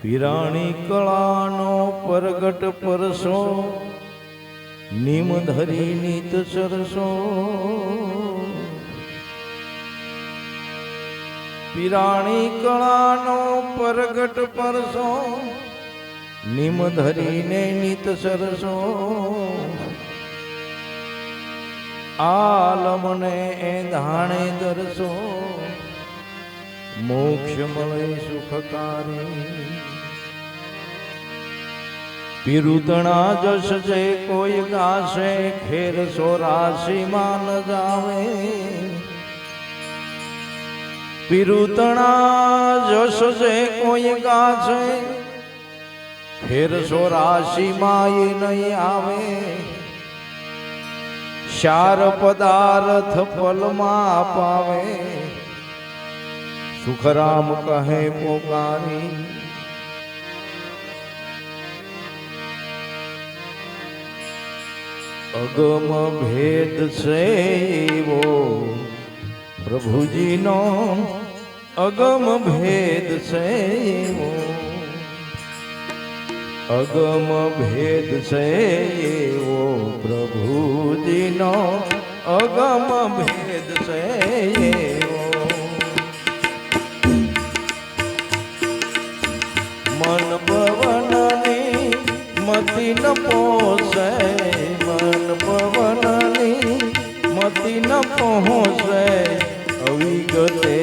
પીરાણી કળાનો પરગટ પરસો નિમ ધરી નીત સરસો પીરાણી કળાનો પરગટ પરસો નિમ ધરીને નીત સરસો આલમને એ ધાણે દરસો મોક્ષ મળે સુખકારી પીરુતણા જશ જે કોઈ ગાશે ફેર 84 માં ન જાવે પીરુતણા જશ જે કોઈ ગાશે ફેર 84 માં એ નહીં આવે ચાર પદાર્થ ફલમાં પાવે સુખરામ કહે પોકારી અગમ ભેદ છે એવો પ્રભુજીનો અગમ ભેદ છે એવો અગમ ભેદ છે એવો પ્રભુજીનો અગમ ભેદ છે એવો મન પવનની મતિ ન પોસે મન પવનની મતિ ન પહોંચે અવિગતે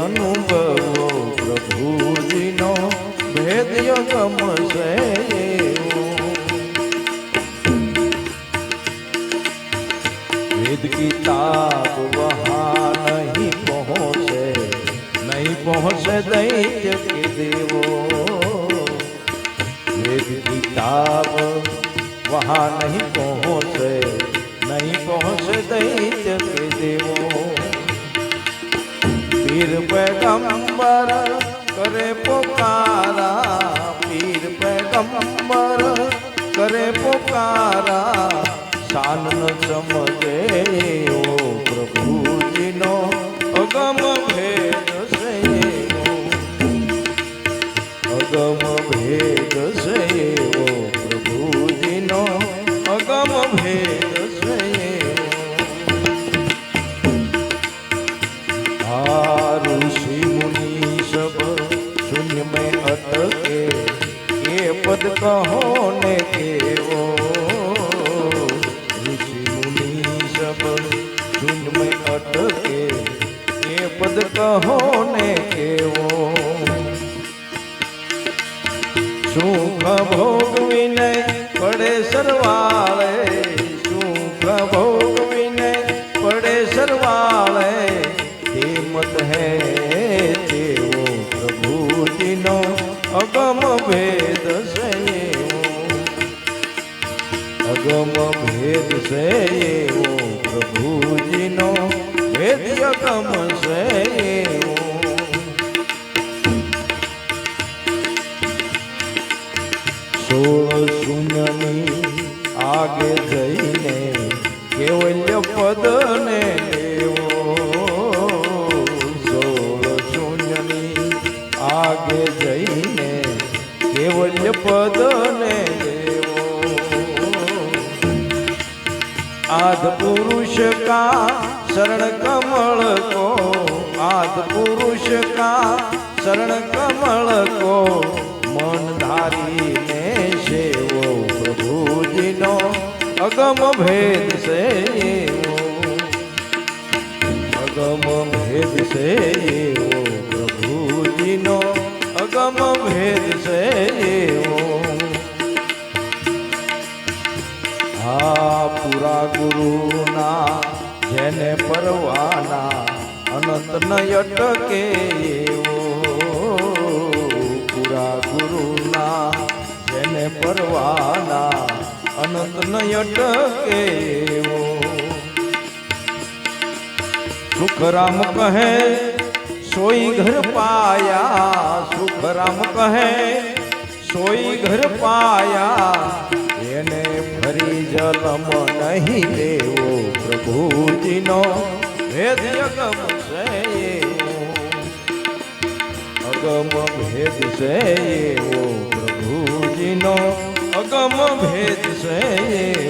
અનુભવો પ્રભુજીનો ભેદ અગમ છે વેદ કિતાબ વહા નહીં પહોંચે દૈત્ય કે દેવો વેદ કિતાબ વહા નહીં પહોંચે દૈત્ય કે દેવો પીર पैगंबर करे पुकारा पीर पैगंबर करे पुकारा शान न समझे ओ प्रभुजीनो अगम भेद से अगम भेद से ओ प्रभुजीनो अगम भेद से ऋषि मुनि सब शून्य में अटके ये पद कहो ने केवो ऋषि मुनि सब शून्य में अटके ये पद कहो ने केवो सुख भोग विनय पड़े सरवाले सुख भोग विनय पड़े सरवाले मत है देवो प्रभुजीनो अगम भेद से अगम भेद से प्रभुजीनो भेद अगम से 16 शून्यनी आगे जईने केवल्य पद ने आगे जईने केवल्य पद ने देवो आद पुरुष का शरण कमल को आद पुरुष का शरण कमल को मन धारी ने सेवो प्रभुजीनो अगम भेद से अगम भेद से प्रभुजीनो अगम भेद से पूरा गुरुना जेने परवाना अनंत न अटके पूरा गुरुना जेने परवाना अनंत न अटके सुखराम कहे सोई घर पाया सुखराम कहे सोई घर पाया એને ફરી જન્મ નહીં દેવો પ્રભુજીનો ભેદ અગમ છે અગમ ભેદ છે એવો પ્રભુજીનો અગમ ભેદ છે